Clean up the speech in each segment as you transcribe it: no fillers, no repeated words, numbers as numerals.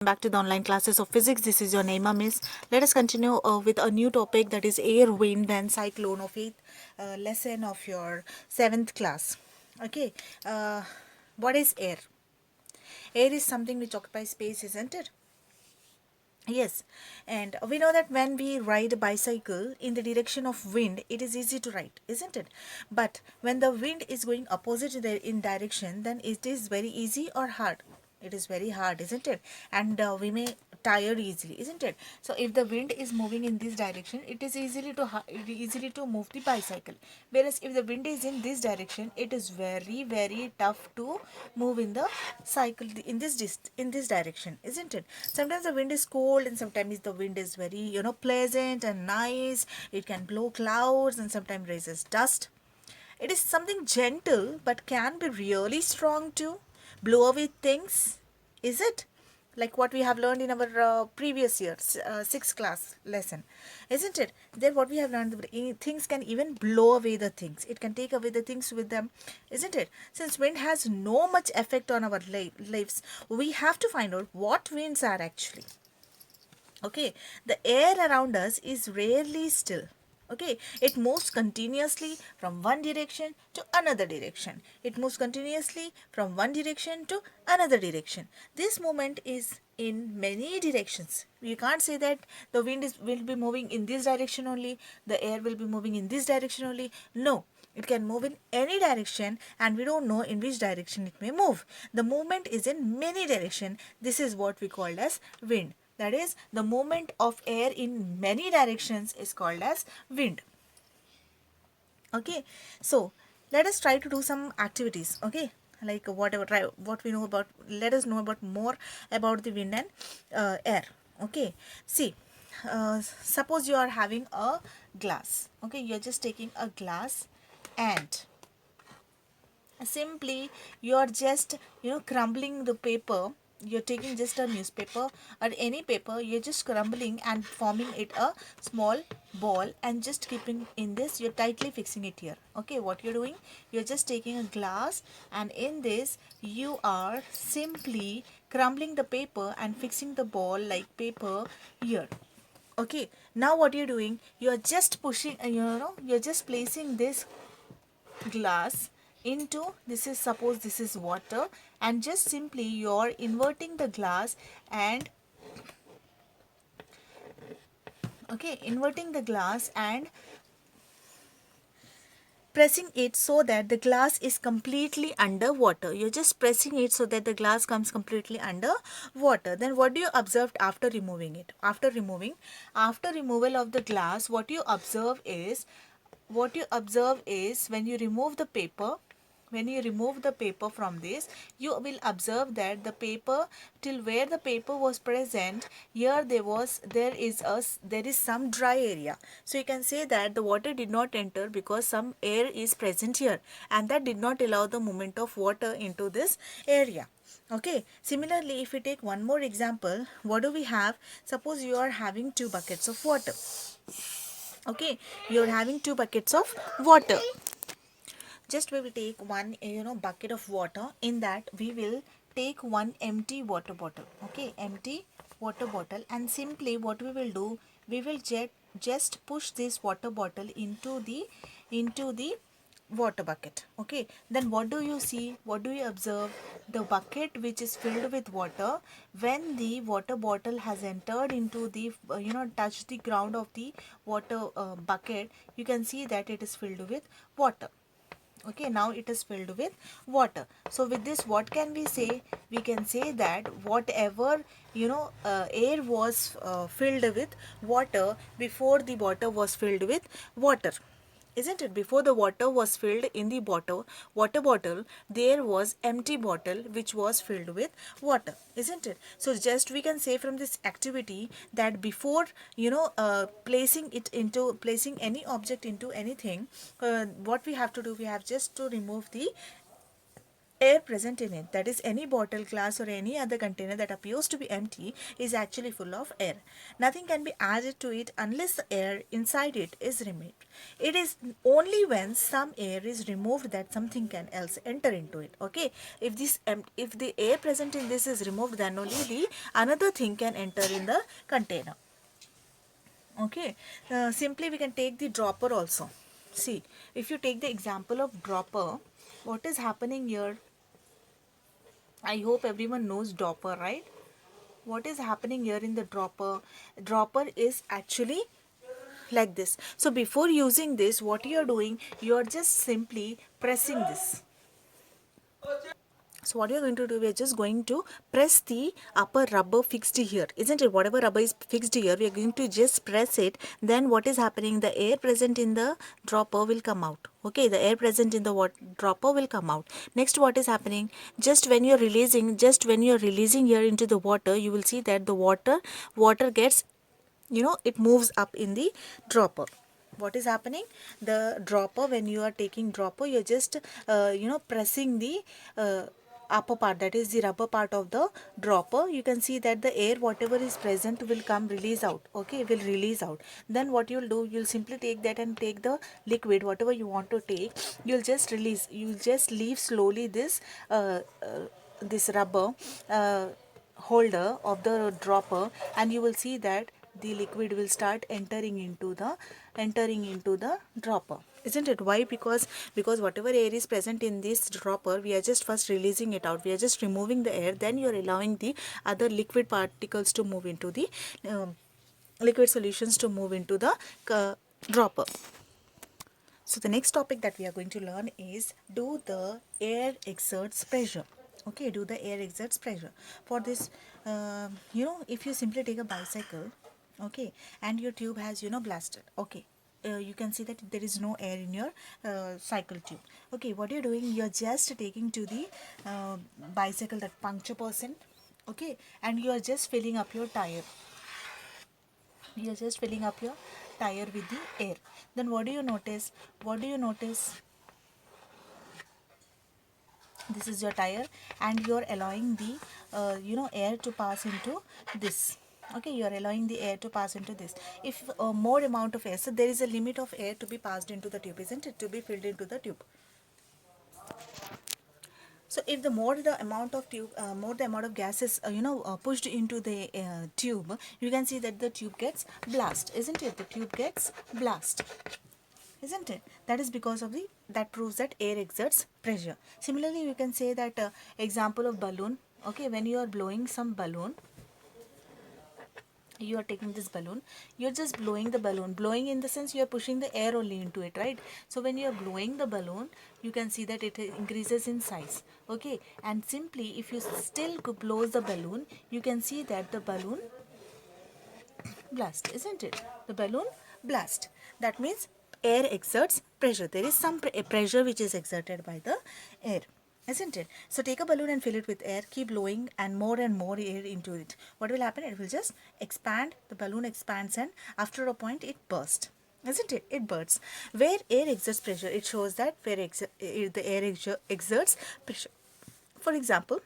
Back to the online classes of physics. This is your Naima Miss. Let us continue with a new topic, that is air, wind and cyclone of 8th lesson of your 7th class. Okay, what is air? Air is something which occupies space, isn't it? Yes, and we know that when we ride a bicycle in the direction of wind, it is easy to ride, isn't it? But when the wind is going opposite in direction, then it is very easy or hard? It is very hard, isn't it? And we may tire easily, isn't it? So if the wind is moving in this direction, it is easily to move the bicycle. Whereas if the wind is in this direction, it is very tough to move in the cycle in this direction, isn't it? Sometimes the wind is cold and sometimes the wind is very pleasant and nice. It can blow clouds and sometimes raises dust. It is something gentle but can be really strong too. Blow away things, is it? Like what we have learned in our previous year's 6th class lesson, isn't it? Then what we have learned, things can even blow away the things. It can take away the things with them, isn't it? Since wind has no much effect on our lives, we have to find out what winds are actually. Okay, the air around us is rarely still. Okay, it moves continuously from one direction to another direction. It moves continuously from one direction to another direction. This movement is in many directions. You can't say that the will be moving in this direction only, the air will be moving in this direction only. No, it can move in any direction and we don't know in which direction it may move. The movement is in many directions. This is what we call as wind. That is, the movement of air in many directions is called as wind. Okay, so let us try to do some activities. Okay, like what we know about. Let us know about more about the wind and air. Okay, see, suppose you are having a glass. Okay, you are just taking a glass and simply you are just crumbling the paper. You're taking just a newspaper or any paper, you're just crumbling and forming it a small ball and just keeping in this, you're tightly fixing it here. Okay, what you're doing, you're just taking a glass and in this you are simply crumbling the paper and fixing the ball like paper here. Okay, now what you're doing, you're just pushing, you're just placing this glass into, this is, suppose this is water, and just simply you're inverting the glass and inverting the glass and pressing it so that the glass is completely under water. You're just pressing it so that the glass comes completely under water. Then what do you observe after removing it? After removal of the glass, what you observe is when you remove the paper, from this, you will observe that the paper, till where the paper was present, here there is some dry area. So you can say that the water did not enter because some air is present here, and that did not allow the movement of water into this area. Okay, similarly, if we take one more example, what do we have? Suppose you are having 2 buckets of water. Okay, you are having 2 buckets of water. Just we will take one bucket of water. In that we will take one empty water bottle. Okay, empty water bottle, and simply what we will do, we will just push this water bottle into the water bucket. Okay, then what do you see, what do you observe? The bucket which is filled with water, when the water bottle has entered into the touched the ground of the water bucket, you can see that it is filled with water. Okay, now it is filled with water. So with this, what can we say? We can say that whatever air was filled with water before the water was filled with water, isn't it? Before the water was filled in the water bottle, there was empty bottle which was filled with water, isn't it? So just we can say from this activity that before placing any object into anything, what we have to do, we have just to remove the air present in it, that is any bottle, glass or any other container that appears to be empty, is actually full of air. Nothing can be added to it unless the air inside it is removed. It is only when some air is removed that something can else enter into it. Okay, if if the air present in this is removed, then only the another thing can enter in the container. Okay, simply we can take the dropper also. See, if you take the example of dropper, what is happening here? I hope everyone knows dropper, right? What is happening here in the dropper? Dropper is actually like this. So before using this, what you are doing, you are just simply pressing this. So what you're going to do, we're just going to press the upper rubber fixed here, isn't it? Whatever rubber is fixed here, we are going to just press it. Then what is happening? The air present in the dropper will come out. Okay, the air present in the dropper will come out. Next, what is happening? Just when you're releasing here into the water, you will see that the water gets, it moves up in the dropper. What is happening? The dropper, when you are taking dropper, you're just pressing the upper part, that is the rubber part of the dropper. You can see that the air whatever is present will come release out. Okay, will release out. Then what you'll do, you'll simply take that and take the liquid whatever you want to take. You'll just release, you'll just leave slowly this rubber holder of the dropper, and you will see that the liquid will start entering into the dropper, isn't it? Why? Because whatever air is present in this dropper, we are just first releasing it out, we are just removing the air, then you are allowing the other liquid particles to move into the liquid solutions to move into the dropper. So the next topic that we are going to learn is, do the air exerts pressure. Okay, do the air exerts pressure. For this, if you simply take a bicycle, okay, and your tube has, blasted, okay, you can see that there is no air in your cycle tube. Okay, what you're doing, you're just taking to the bicycle, that puncture person, okay, and you are just filling up your tire. You're just filling up your tire with the air. Then what do you notice? This is your tire, and you're allowing the air to pass into this. Okay, you are allowing the air to pass into this. If more amount of air, so there is a limit of air to be passed into the tube, isn't it, to be filled into the tube. So if the more the amount of tube, more the amount of gas is pushed into the tube, you can see that the tube gets blast, isn't it? The tube gets blast, isn't it? That is because of that proves that air exerts pressure. Similarly, you can say that example of balloon. Okay, when you are blowing some balloon, you are taking this balloon, you're just blowing the balloon. Blowing in the sense you are pushing the air only into it, right? So when you are blowing the balloon, you can see that it increases in size. Okay, and simply if you still blows the balloon, you can see that the balloon blast, isn't it? The balloon blast. That means air exerts pressure. There is some pressure which is exerted by the air, isn't it? So take a balloon and fill it with air, keep blowing and more air into it. What will happen? It will just expand, the balloon expands, and after a point it bursts, isn't it? It bursts. Where air exerts pressure, it shows that where the air exerts pressure. For example,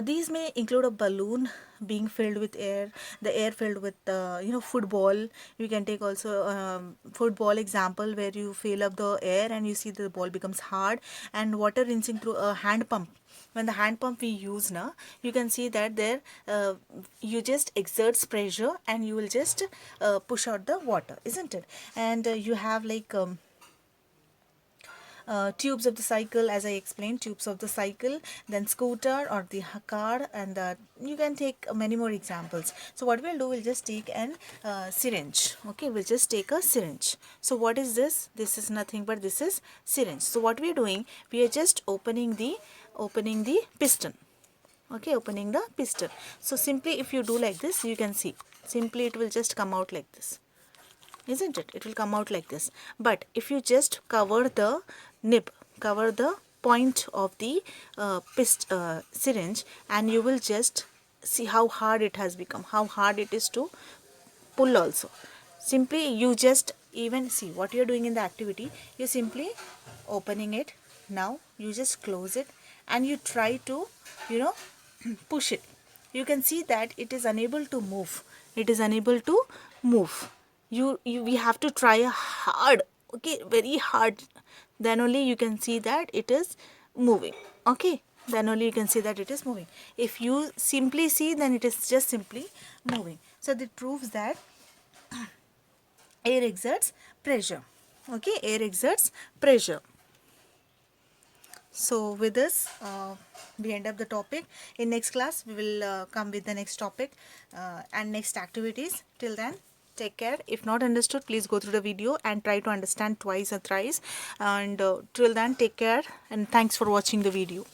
these may include a balloon being filled with air, the air filled with football. You can take also football example, where you fill up the air and you see the ball becomes hard, and water rinsing through a hand pump. When the hand pump we use now, you can see that there you just exerts pressure and you will just push out the water, isn't it? And you have like tubes of the cycle, as I explained, tubes of the cycle, then scooter or the car, and you can take many more examples. So what we'll do, we'll just take an syringe. Okay, we'll just take a syringe. So what is this? This is nothing but this is syringe. So what we're doing, we are just opening the piston. Okay, opening the piston. So simply if you do like this, you can see simply it will just come out like this, isn't it? It will come out like this. But if you just cover the nib, cover the point of the syringe, and you will just see how hard it has become, how hard it is to pull also. Simply you just even see what you are doing in the activity, you simply opening it, Now you just close it and you try to, you know, push it. You can see that it is unable to move. It is unable to move. We have to try hard, okay, very hard. Then only you can see that it is moving. Okay, then only you can see that it is moving. If you simply see, then it is just simply moving. So that proves that air exerts pressure. Okay, air exerts pressure. So with this, we end up the topic. In next class, we will come with the next topic and next activities. Till then, take care. If not understood, please go through the video and try to understand twice or thrice. And till then, take care and thanks for watching the video.